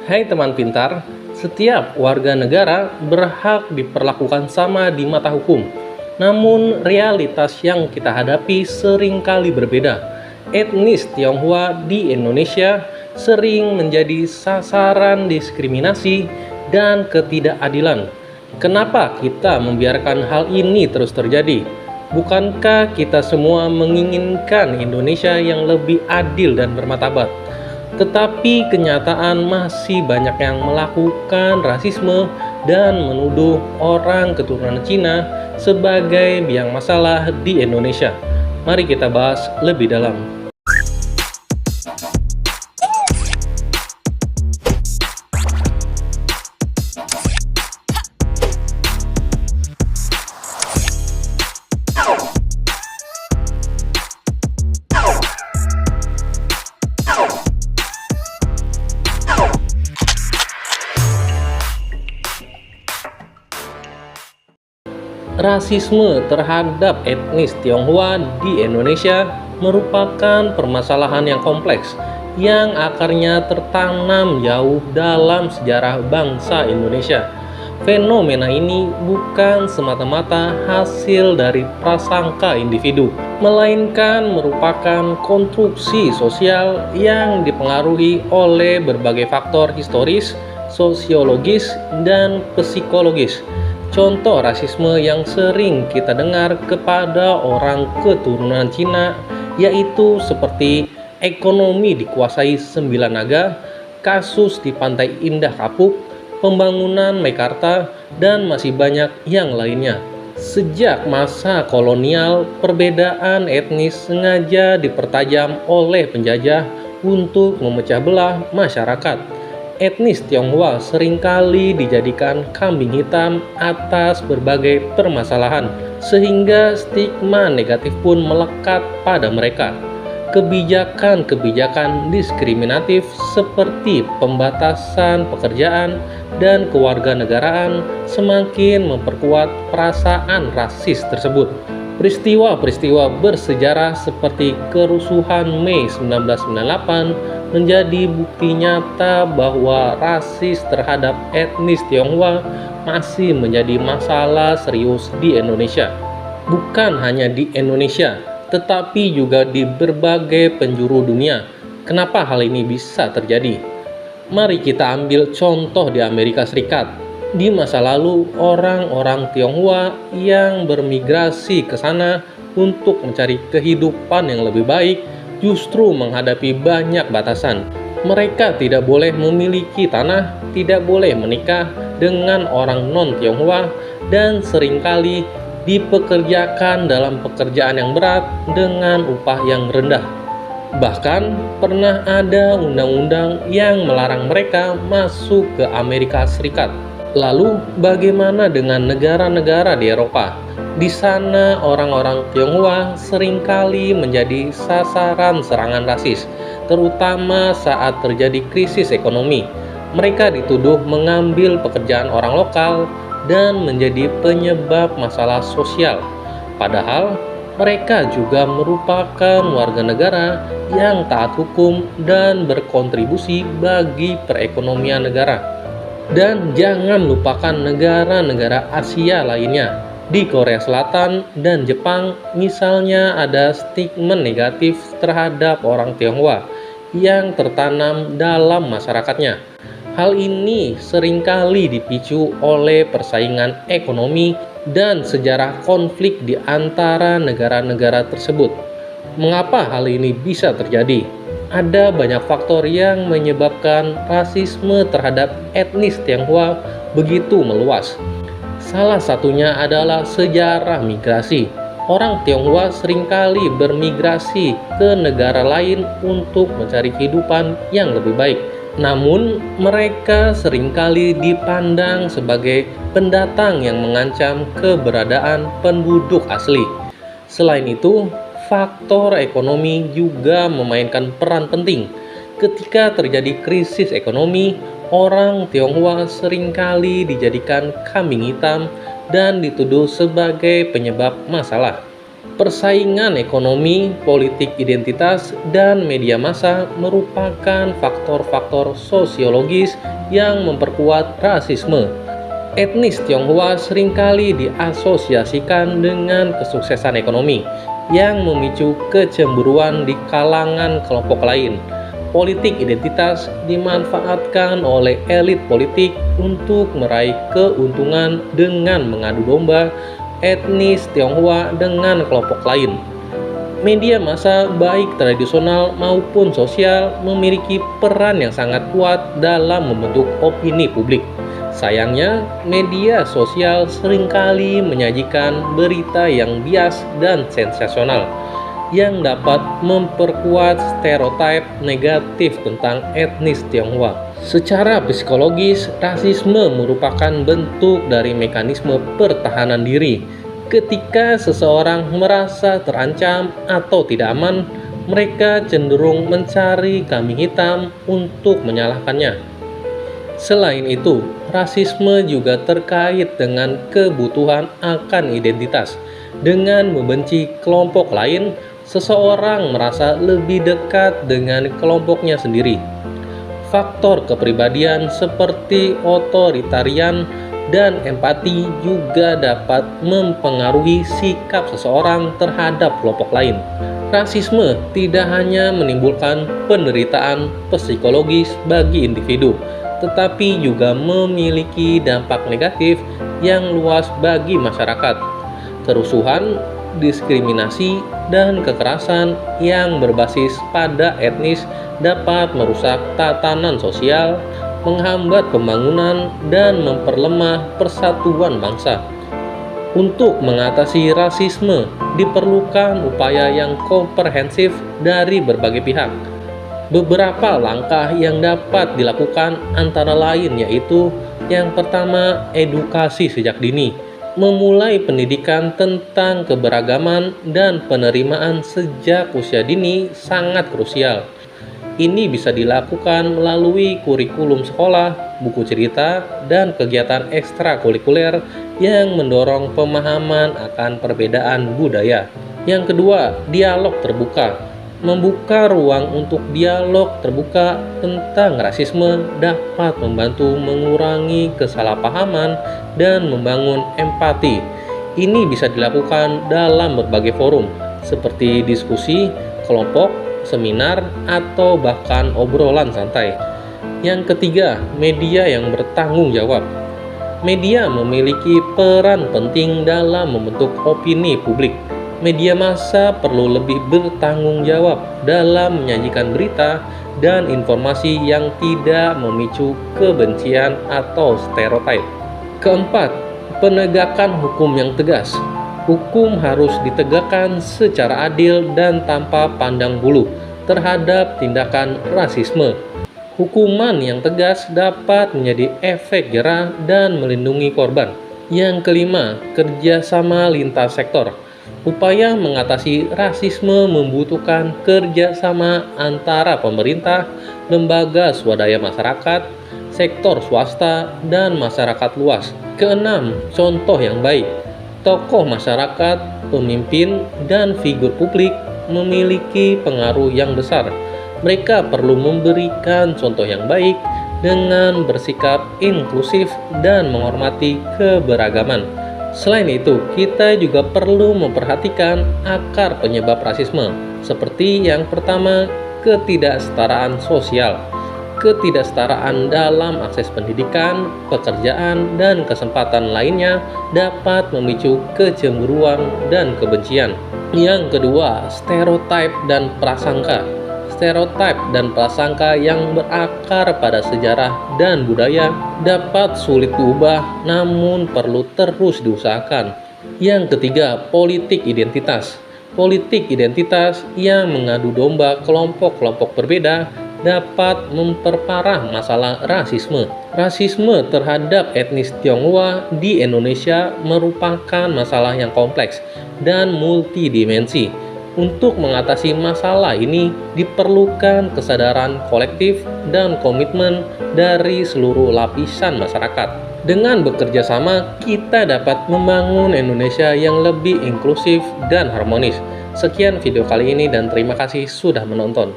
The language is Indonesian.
Hai teman pintar, setiap warga negara berhak diperlakukan sama di mata hukum. Namun realitas yang kita hadapi seringkali berbeda. Etnis Tionghoa di Indonesia sering menjadi sasaran diskriminasi dan ketidakadilan. Kenapa kita membiarkan hal ini terus terjadi? Bukankah kita semua menginginkan Indonesia yang lebih adil dan bermartabat? Tetapi kenyataan masih banyak yang melakukan rasisme dan menuduh orang keturunan Cina sebagai biang masalah di Indonesia. Mari kita bahas lebih dalam. Rasisme terhadap etnis Tionghoa di Indonesia merupakan permasalahan yang kompleks yang akarnya tertanam jauh dalam sejarah bangsa Indonesia. Fenomena ini bukan semata-mata hasil dari prasangka individu, melainkan merupakan konstruksi sosial yang dipengaruhi oleh berbagai faktor historis, sosiologis, dan psikologis. Contoh rasisme yang sering kita dengar kepada orang keturunan Cina yaitu seperti ekonomi dikuasai sembilan naga, kasus di Pantai Indah Kapuk, pembangunan Meikarta, dan masih banyak yang lainnya. Sejak masa kolonial, perbedaan etnis sengaja dipertajam oleh penjajah untuk memecah belah masyarakat. Etnis Tionghoa seringkali dijadikan kambing hitam atas berbagai permasalahan, sehingga stigma negatif pun melekat pada mereka. Kebijakan-kebijakan diskriminatif seperti pembatasan pekerjaan dan kewarganegaraan semakin memperkuat perasaan rasis tersebut. Peristiwa-peristiwa bersejarah seperti kerusuhan Mei 1998 menjadi bukti nyata bahwa rasis terhadap etnis Tionghoa masih menjadi masalah serius di Indonesia. Bukan hanya di Indonesia, tetapi juga di berbagai penjuru dunia. Kenapa hal ini bisa terjadi? Mari kita ambil contoh di Amerika Serikat. Di masa lalu, orang-orang Tionghoa yang bermigrasi ke sana untuk mencari kehidupan yang lebih baik justru menghadapi banyak batasan. Mereka tidak boleh memiliki tanah, tidak boleh menikah dengan orang non-Tionghoa, dan seringkali dipekerjakan dalam pekerjaan yang berat dengan upah yang rendah. Bahkan pernah ada undang-undang yang melarang mereka masuk ke Amerika Serikat. Lalu bagaimana dengan negara-negara di Eropa? Di sana orang-orang Tionghoa seringkali menjadi sasaran serangan rasis, terutama saat terjadi krisis ekonomi. Mereka dituduh mengambil pekerjaan orang lokal dan menjadi penyebab masalah sosial. Padahal mereka juga merupakan warga negara yang taat hukum dan berkontribusi bagi perekonomian negara. Dan jangan lupakan negara-negara Asia lainnya. Di Korea Selatan dan Jepang misalnya ada stigma negatif terhadap orang Tionghoa yang tertanam dalam masyarakatnya. Hal ini seringkali dipicu oleh persaingan ekonomi dan sejarah konflik di antara negara-negara tersebut. Mengapa hal ini bisa terjadi? Ada banyak faktor yang menyebabkan rasisme terhadap etnis Tionghoa begitu meluas. Salah satunya adalah sejarah migrasi. Orang Tionghoa seringkali bermigrasi ke negara lain untuk mencari kehidupan yang lebih baik. Namun, mereka seringkali dipandang sebagai pendatang yang mengancam keberadaan penduduk asli. Selain itu, faktor ekonomi juga memainkan peran penting. Ketika terjadi krisis ekonomi, orang Tionghoa seringkali dijadikan kambing hitam dan dituduh sebagai penyebab masalah. Persaingan ekonomi, politik identitas, dan media massa merupakan faktor-faktor sosiologis yang memperkuat rasisme. Etnis Tionghoa seringkali diasosiasikan dengan kesuksesan ekonomi yang memicu kecemburuan di kalangan kelompok lain. Politik identitas dimanfaatkan oleh elit politik untuk meraih keuntungan dengan mengadu domba etnis Tionghoa dengan kelompok lain. Media massa baik tradisional maupun sosial memiliki peran yang sangat kuat dalam membentuk opini publik. Sayangnya, media sosial seringkali menyajikan berita yang bias dan sensasional yang dapat memperkuat stereotip negatif tentang etnis Tionghoa. Secara psikologis, rasisme merupakan bentuk dari mekanisme pertahanan diri. Ketika seseorang merasa terancam atau tidak aman, mereka cenderung mencari kambing hitam untuk menyalahkannya. Selain itu, rasisme juga terkait dengan kebutuhan akan identitas. Dengan membenci kelompok lain, seseorang merasa lebih dekat dengan kelompoknya sendiri. Faktor kepribadian seperti otoritarian dan empati juga dapat mempengaruhi sikap seseorang terhadap kelompok lain. Rasisme tidak hanya menimbulkan penderitaan psikologis bagi individu, tetapi juga memiliki dampak negatif yang luas bagi masyarakat. Kerusuhan, diskriminasi, dan kekerasan yang berbasis pada etnis dapat merusak tatanan sosial, menghambat pembangunan, dan memperlemah persatuan bangsa. Untuk mengatasi rasisme, diperlukan upaya yang komprehensif dari berbagai pihak. Beberapa langkah yang dapat dilakukan antara lain yaitu yang pertama, edukasi sejak dini. Memulai pendidikan tentang keberagaman dan penerimaan sejak usia dini sangat krusial. Ini bisa dilakukan melalui kurikulum sekolah, buku cerita, dan kegiatan ekstrakurikuler yang mendorong pemahaman akan perbedaan budaya. Yang kedua, dialog terbuka. Membuka ruang untuk dialog terbuka tentang rasisme dapat membantu mengurangi kesalahpahaman dan membangun empati. Ini bisa dilakukan dalam berbagai forum, seperti diskusi, kelompok, seminar, atau bahkan obrolan santai. Yang ketiga, media yang bertanggung jawab. Media memiliki peran penting dalam membentuk opini publik. Media massa perlu lebih bertanggung jawab dalam menyajikan berita dan informasi yang tidak memicu kebencian atau stereotip. Keempat, penegakan hukum yang tegas. Hukum harus ditegakkan secara adil dan tanpa pandang bulu terhadap tindakan rasisme. Hukuman yang tegas dapat menjadi efek jerah dan melindungi korban. Yang kelima, kerjasama lintas sektor. Upaya mengatasi rasisme membutuhkan kerjasama antara pemerintah, lembaga swadaya masyarakat, sektor swasta, dan masyarakat luas. Keenam, contoh yang baik. Tokoh masyarakat, pemimpin, dan figur publik memiliki pengaruh yang besar. Mereka perlu memberikan contoh yang baik dengan bersikap inklusif dan menghormati keberagaman. Selain itu, kita juga perlu memperhatikan akar penyebab rasisme, seperti yang pertama, ketidaksetaraan sosial. Ketidaksetaraan dalam akses pendidikan, pekerjaan, dan kesempatan lainnya dapat memicu kecemburuan dan kebencian. Yang kedua, stereotip dan prasangka. Stereotip dan prasangka yang berakar pada sejarah dan budaya dapat sulit diubah, namun perlu terus diusahakan. Yang ketiga, politik identitas. Politik identitas yang mengadu domba kelompok-kelompok berbeda dapat memperparah masalah rasisme. Rasisme terhadap etnis Tionghoa di Indonesia merupakan masalah yang kompleks dan multidimensi. Untuk mengatasi masalah ini diperlukan kesadaran kolektif dan komitmen dari seluruh lapisan masyarakat. Dengan bekerja sama, kita dapat membangun Indonesia yang lebih inklusif dan harmonis. Sekian video kali ini dan terima kasih sudah menonton.